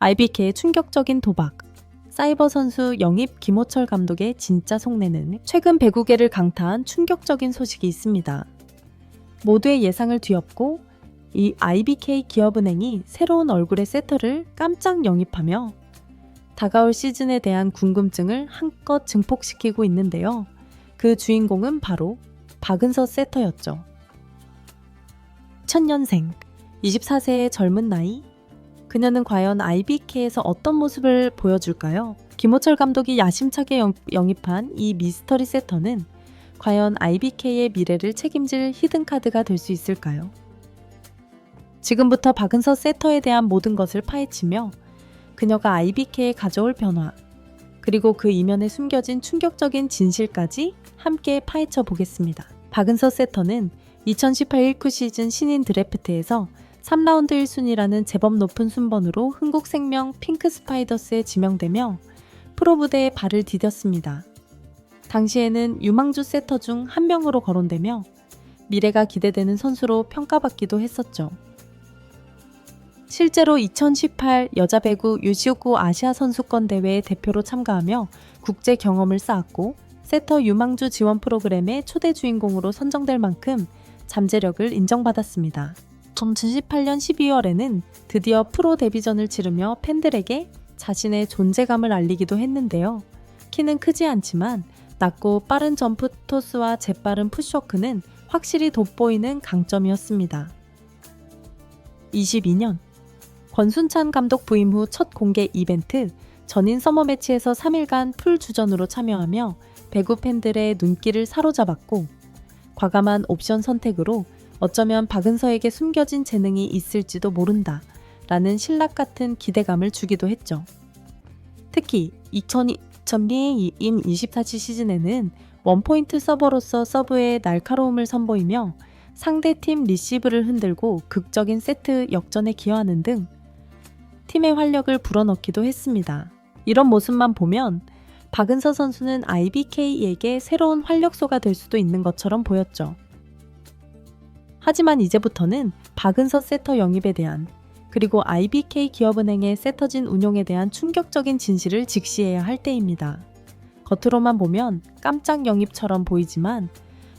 IBK의 충격적인 도박, 사이버 선수 영입 김호철 감독의 진짜 속내는 최근 배구계를 강타한 충격적인 소식이 있습니다. 모두의 예상을 뒤엎고 이 IBK 기업은행이 새로운 얼굴의 세터를 깜짝 영입하며 다가올 시즌에 대한 궁금증을 한껏 증폭시키고 있는데요. 그 주인공은 바로 박은서 세터였죠. 2000년생, 24세의 젊은 나이, 그녀는 과연 IBK에서 어떤 모습을 보여줄까요? 김호철 감독이 야심차게 영입한 이 미스터리 세터는 과연 IBK의 미래를 책임질 히든카드가 될 수 있을까요? 지금부터 박은서 세터에 대한 모든 것을 파헤치며 그녀가 IBK에 가져올 변화, 그리고 그 이면에 숨겨진 충격적인 진실까지 함께 파헤쳐 보겠습니다. 박은서 세터는 2018 19 시즌 신인 드래프트에서 3라운드 1순위라는 제법 높은 순번으로 흥국생명 핑크스파이더스에 지명되며 프로 무대에 발을 디뎠습니다. 당시에는 유망주 세터 중 한 명으로 거론되며 미래가 기대되는 선수로 평가받기도 했었죠. 실제로 2018 여자 배구 U19 아시아 선수권 대회에 대표로 참가하며 국제 경험을 쌓았고 세터 유망주 지원 프로그램의 초대 주인공으로 선정될 만큼 잠재력을 인정받았습니다. 2018년 12월에는 드디어 프로 데뷔전을 치르며 팬들에게 자신의 존재감을 알리기도 했는데요. 키는 크지 않지만 낮고 빠른 점프 토스와 재빠른 푸시워크는 확실히 돋보이는 강점이었습니다. 22년, 권순찬 감독 부임 후 첫 공개 이벤트 전인 서머 매치에서 3일간 풀 주전으로 참여하며 배구 팬들의 눈길을 사로잡았고 과감한 옵션 선택으로 어쩌면 박은서에게 숨겨진 재능이 있을지도 모른다 라는 신락 같은 기대감을 주기도 했죠. 특히 2002인 24치 시즌에는 원포인트 서버로서 서브의 날카로움을 선보이며 상대팀 리시브를 흔들고 극적인 세트 역전에 기여하는 등 팀의 활력을 불어넣기도 했습니다. 이런 모습만 보면 박은서 선수는 IBK에게 새로운 활력소가 될 수도 있는 것처럼 보였죠. 하지만 이제부터는 박은서 세터 영입에 대한 그리고 IBK 기업은행의 세터진 운용에 대한 충격적인 진실을 직시해야 할 때입니다. 겉으로만 보면 깜짝 영입처럼 보이지만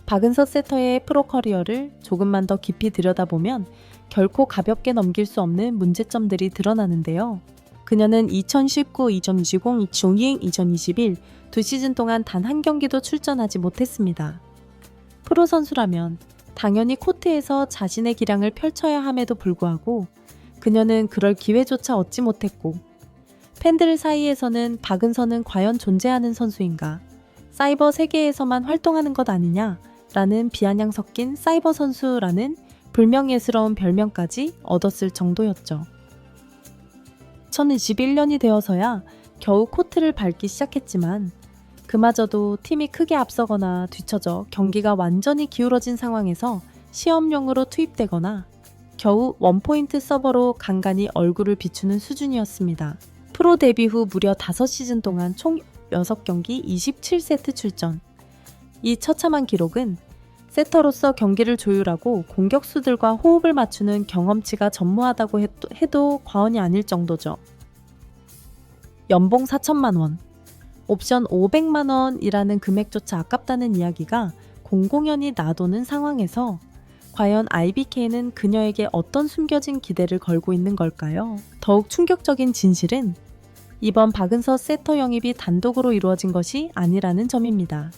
박은서 세터의 프로 커리어를 조금만 더 깊이 들여다보면 결코 가볍게 넘길 수 없는 문제점들이 드러나는데요. 그녀는 2019, 2020, 2020, 2021 두 시즌 동안 단 한 경기도 출전하지 못했습니다. 프로 선수라면 당연히 코트에서 자신의 기량을 펼쳐야 함에도 불구하고 그녀는 그럴 기회조차 얻지 못했고 팬들 사이에서는 박은서는 과연 존재하는 선수인가? 사이버 세계에서만 활동하는 것 아니냐? 라는 비아냥 섞인 사이버 선수라는 불명예스러운 별명까지 얻었을 정도였죠. 2021년이 되어서야 겨우 코트를 밟기 시작했지만 그마저도 팀이 크게 앞서거나 뒤처져 경기가 완전히 기울어진 상황에서 시험용으로 투입되거나 겨우 원포인트 서버로 간간히 얼굴을 비추는 수준이었습니다. 프로 데뷔 후 무려 5시즌 동안 총 6경기 27세트 출전. 이 처참한 기록은 세터로서 경기를 조율하고 공격수들과 호흡을 맞추는 경험치가 전무하다고 해도 과언이 아닐 정도죠. 연봉 4천만 원, 옵션 500만 원이라는 금액조차 아깝다는 이야기가 공공연히 나도는 상황에서 과연 IBK는 그녀에게 어떤 숨겨진 기대를 걸고 있는 걸까요? 더욱 충격적인 진실은 이번 박은서 세터 영입이 단독으로 이루어진 것이 아니라는 점입니다.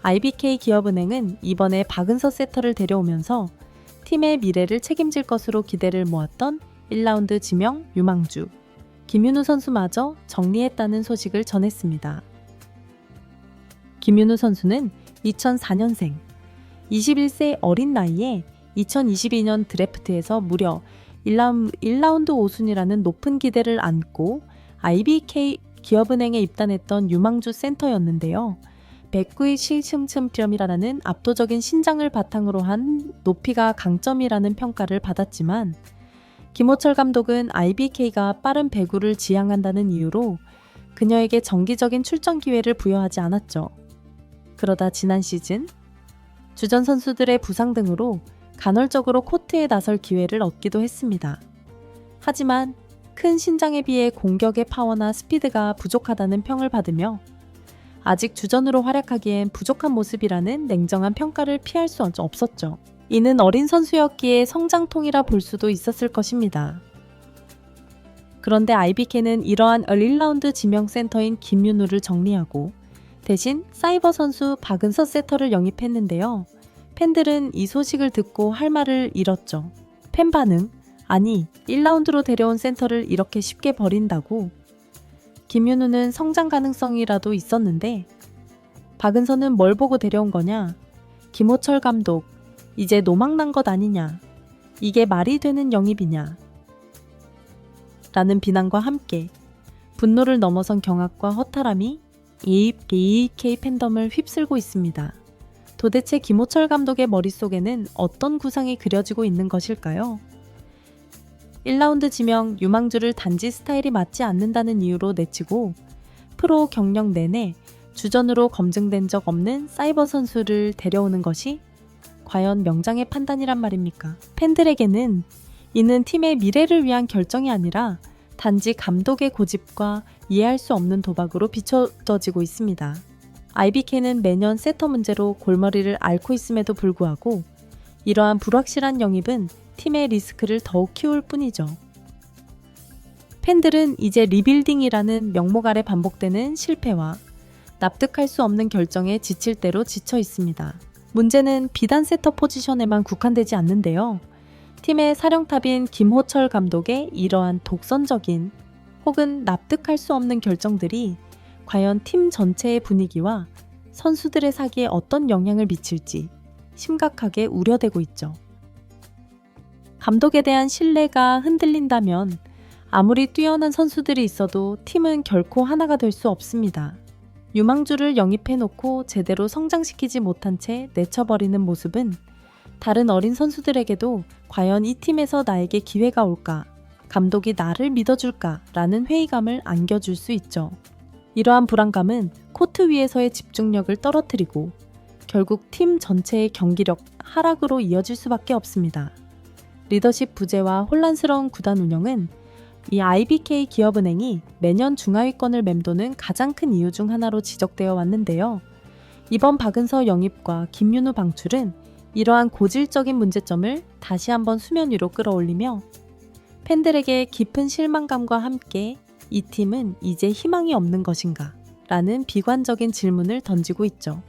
IBK 기업은행은 이번에 박은서 세터를 데려오면서 팀의 미래를 책임질 것으로 기대를 모았던 1라운드 지명 유망주 김윤우 선수마저 정리했다는 소식을 전했습니다. 김윤우 선수는 2004년생, 21세 어린 나이에 2022년 드래프트에서 무려 1라운드 5순위라는 높은 기대를 안고 IBK 기업은행에 입단했던 유망주 센터였는데요. 197cm이라는 압도적인 신장을 바탕으로 한 높이가 강점이라는 평가를 받았지만 김호철 감독은 IBK가 빠른 배구를 지향한다는 이유로 그녀에게 정기적인 출전 기회를 부여하지 않았죠. 그러다 지난 시즌 주전 선수들의 부상 등으로 간헐적으로 코트에 나설 기회를 얻기도 했습니다. 하지만 큰 신장에 비해 공격의 파워나 스피드가 부족하다는 평을 받으며 아직 주전으로 활약하기엔 부족한 모습이라는 냉정한 평가를 피할 수 없었죠. 이는 어린 선수였기에 성장통이라 볼 수도 있었을 것입니다. 그런데 IBK는 이러한 1라운드 지명 센터인 김윤우를 정리하고 대신 사이버 선수 박은서 세터를 영입했는데요. 팬들은 이 소식을 듣고 할 말을 잃었죠. 팬 반응, 아니 1라운드로 데려온 센터를 이렇게 쉽게 버린다고. 김윤우는 성장 가능성이라도 있었는데 박은서는 뭘 보고 데려온 거냐? 김호철 감독, 이제 노망난 것 아니냐? 이게 말이 되는 영입이냐? 라는 비난과 함께 분노를 넘어선 경악과 허탈함이 ABK 팬덤을 휩쓸고 있습니다. 도대체 김호철 감독의 머릿속에는 어떤 구상이 그려지고 있는 것일까요? 1라운드 지명 유망주를 단지 스타일이 맞지 않는다는 이유로 내치고 프로 경력 내내 주전으로 검증된 적 없는 사이버 선수를 데려오는 것이 과연 명장의 판단이란 말입니까? 팬들에게는 이는 팀의 미래를 위한 결정이 아니라 단지 감독의 고집과 이해할 수 없는 도박으로 비춰지고 있습니다. IBK는 매년 세터 문제로 골머리를 앓고 있음에도 불구하고 이러한 불확실한 영입은 팀의 리스크를 더욱 키울 뿐이죠. 팬들은 이제 리빌딩이라는 명목 아래 반복되는 실패와 납득할 수 없는 결정에 지칠 대로 지쳐 있습니다. 문제는 비단 세터 포지션에만 국한되지 않는데요. 팀의 사령탑인 김호철 감독의 이러한 독선적인 혹은 납득할 수 없는 결정들이 과연 팀 전체의 분위기와 선수들의 사기에 어떤 영향을 미칠지 심각하게 우려되고 있죠. 감독에 대한 신뢰가 흔들린다면 아무리 뛰어난 선수들이 있어도 팀은 결코 하나가 될 수 없습니다. 유망주를 영입해놓고 제대로 성장시키지 못한 채 내쳐버리는 모습은 다른 어린 선수들에게도 과연 이 팀에서 나에게 기회가 올까? 감독이 나를 믿어줄까? 라는 회의감을 안겨줄 수 있죠. 이러한 불안감은 코트 위에서의 집중력을 떨어뜨리고 결국 팀 전체의 경기력 하락으로 이어질 수밖에 없습니다. 리더십 부재와 혼란스러운 구단 운영은 이 IBK 기업은행이 매년 중하위권을 맴도는 가장 큰 이유 중 하나로 지적되어 왔는데요. 이번 박은서 영입과 김윤우 방출은 이러한 고질적인 문제점을 다시 한번 수면 위로 끌어올리며 팬들에게 깊은 실망감과 함께 이 팀은 이제 희망이 없는 것인가? 라는 비관적인 질문을 던지고 있죠.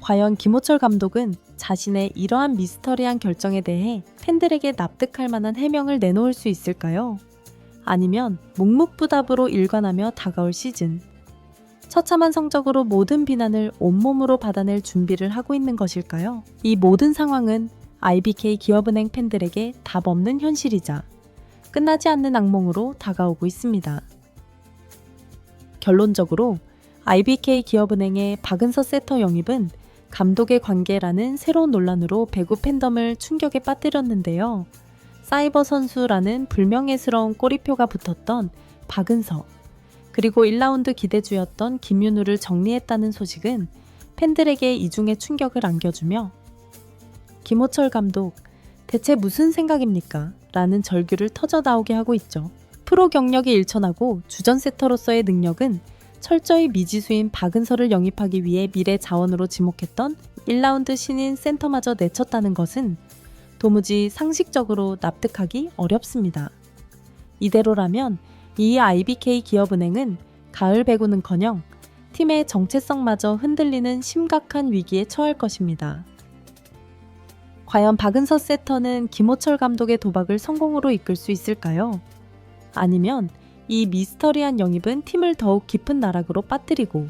과연 김호철 감독은 자신의 이러한 미스터리한 결정에 대해 팬들에게 납득할 만한 해명을 내놓을 수 있을까요? 아니면 묵묵부답으로 일관하며 다가올 시즌, 처참한 성적으로 모든 비난을 온몸으로 받아낼 준비를 하고 있는 것일까요? 이 모든 상황은 IBK 기업은행 팬들에게 답 없는 현실이자 끝나지 않는 악몽으로 다가오고 있습니다. 결론적으로 IBK 기업은행의 박은서 세터 영입은 감독의 관계라는 새로운 논란으로 배구 팬덤을 충격에 빠뜨렸는데요. 사이버 선수라는 불명예스러운 꼬리표가 붙었던 박은서, 그리고 1라운드 기대주였던 김윤우를 정리했다는 소식은 팬들에게 이중의 충격을 안겨주며 김호철 감독, 대체 무슨 생각입니까? 라는 절규를 터져나오게 하고 있죠. 프로 경력이 일천하고 주전 세터로서의 능력은 철저히 미지수인 박은서를 영입하기 위해 미래 자원으로 지목했던 1라운드 신인 센터마저 내쳤다는 것은 도무지 상식적으로 납득하기 어렵습니다. 이대로라면 이 IBK 기업은행은 가을 배구는커녕 팀의 정체성마저 흔들리는 심각한 위기에 처할 것입니다. 과연 박은서 세터는 김호철 감독의 도박을 성공으로 이끌 수 있을까요? 아니면 이 미스터리한 영입은 팀을 더욱 깊은 나락으로 빠뜨리고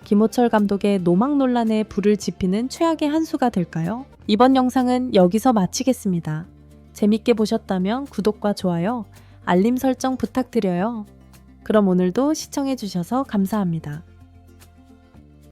김호철 감독의 노망 논란에 불을 지피는 최악의 한 수가 될까요? 이번 영상은 여기서 마치겠습니다. 재밌게 보셨다면 구독과 좋아요, 알림 설정 부탁드려요. 그럼 오늘도 시청해주셔서 감사합니다.